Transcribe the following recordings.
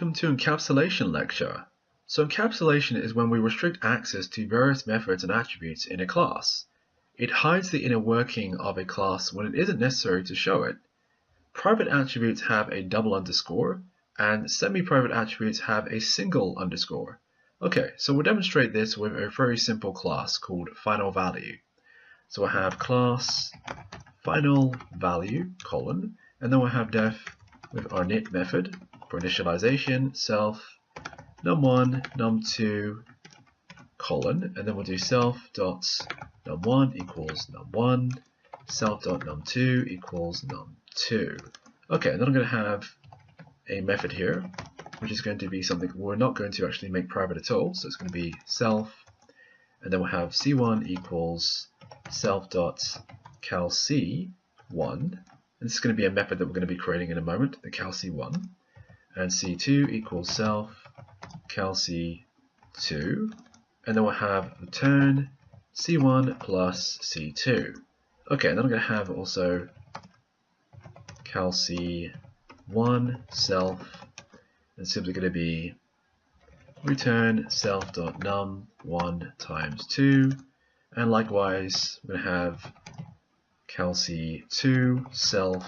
Welcome to Encapsulation lecture. So encapsulation is when we restrict access to various methods and attributes in a class. It hides the inner working of a class when it isn't necessary to show it. Private attributes have a double underscore, and semi-private attributes have a single underscore. Okay, so we'll demonstrate this with a very simple class called final value. So we'll have class final value colon, and then we'll have def with our init method for initialization, self, num1, num2, colon, and then we'll do self dot num1 equals num1, self dot num2 equals num2. Okay, and then I'm going to have a method here, which is going to be something we're not going to actually make private at all, so it's going to be self, and then we'll have c1 equals self dot calc1, and this is going to be a method that we're going to be creating in a moment, the calc1, and c2 equals self calc2, and then we'll have return c1 plus c2. Okay, and then I'm going to have also calc1 self, and simply going to be return self.num1 times 2, and likewise we're going to have calc2 self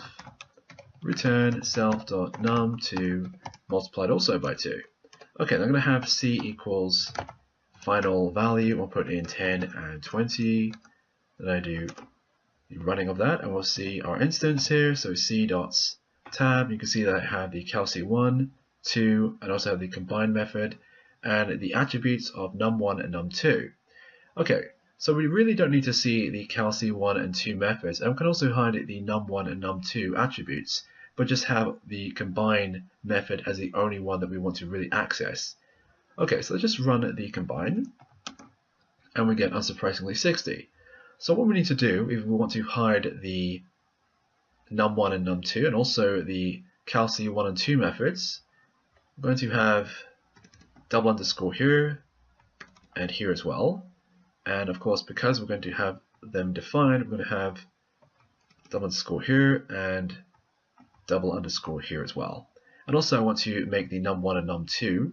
return self.num2 multiplied also by 2. Okay, then I'm going to have c equals final value. I'll put in 10 and 20. Then I do the running of that, and we'll see our instance here. So c dots tab. You can see that I have the calc1, 2, and also have the combine method, and the attributes of num1 and num2. Okay, so we really don't need to see the calc1 and 2 methods, and we can also hide the num1 and num2 attributes, but just have the combine method as the only one that we want to really access. Okay, so let's just run the combine, and we get unsurprisingly 60. So what we need to do if we want to hide the num1 and num2 and also the calc1 and 2 methods, we're going to have double underscore here and here as well. And of course, because we're going to have them defined, we're going to have double underscore here and double underscore here as well. And also I want to make the num1 and num2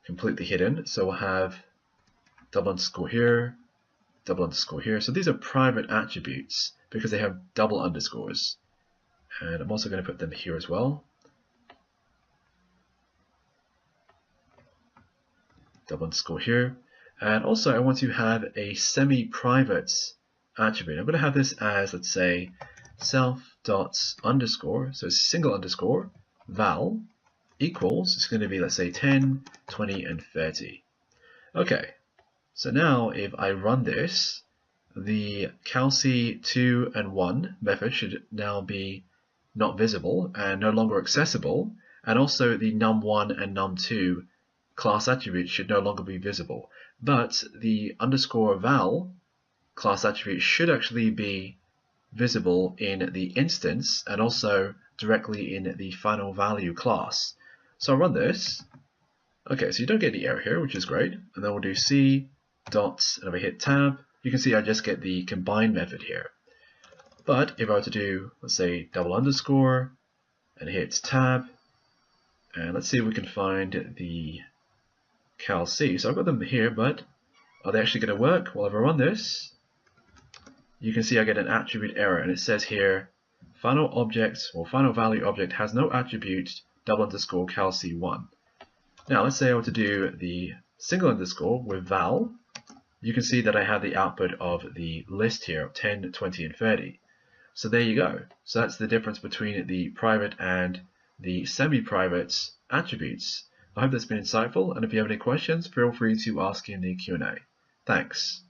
completely hidden. So we'll have double underscore here, double underscore here. So these are private attributes because they have double underscores. And I'm also going to put them here as well. Double underscore here. And also I want to have a semi-private attribute. I'm going to have this as, let's say, self dot underscore, so single underscore, val equals, it's going to be, let's say, 10, 20, and 30. Okay, so now if I run this, the calc2 and 1 method should now be not visible and no longer accessible, and also the num1 and num2 class attributes should no longer be visible. But the underscore val class attribute should actually be visible in the instance and also directly in the final value class. So I'll run this. Okay, so you don't get the error here, which is great. And then we'll do c dots, and if I hit tab, you can see I just get the combine method here. But if I were to do, let's say, double underscore and hit tab, and let's see if we can find the calc. So I've got them here, but are they actually going to work? Well, if I run this, you can see I get an attribute error, and it says here, final object or final value object has no attribute double underscore calc1. Now let's say I were to do the single underscore with val, you can see that I have the output of the list here of 10, 20, and 30. So there you go. So that's the difference between the private and the semi-private attributes. I hope that's been insightful, and if you have any questions, feel free to ask in the Q&A. Thanks.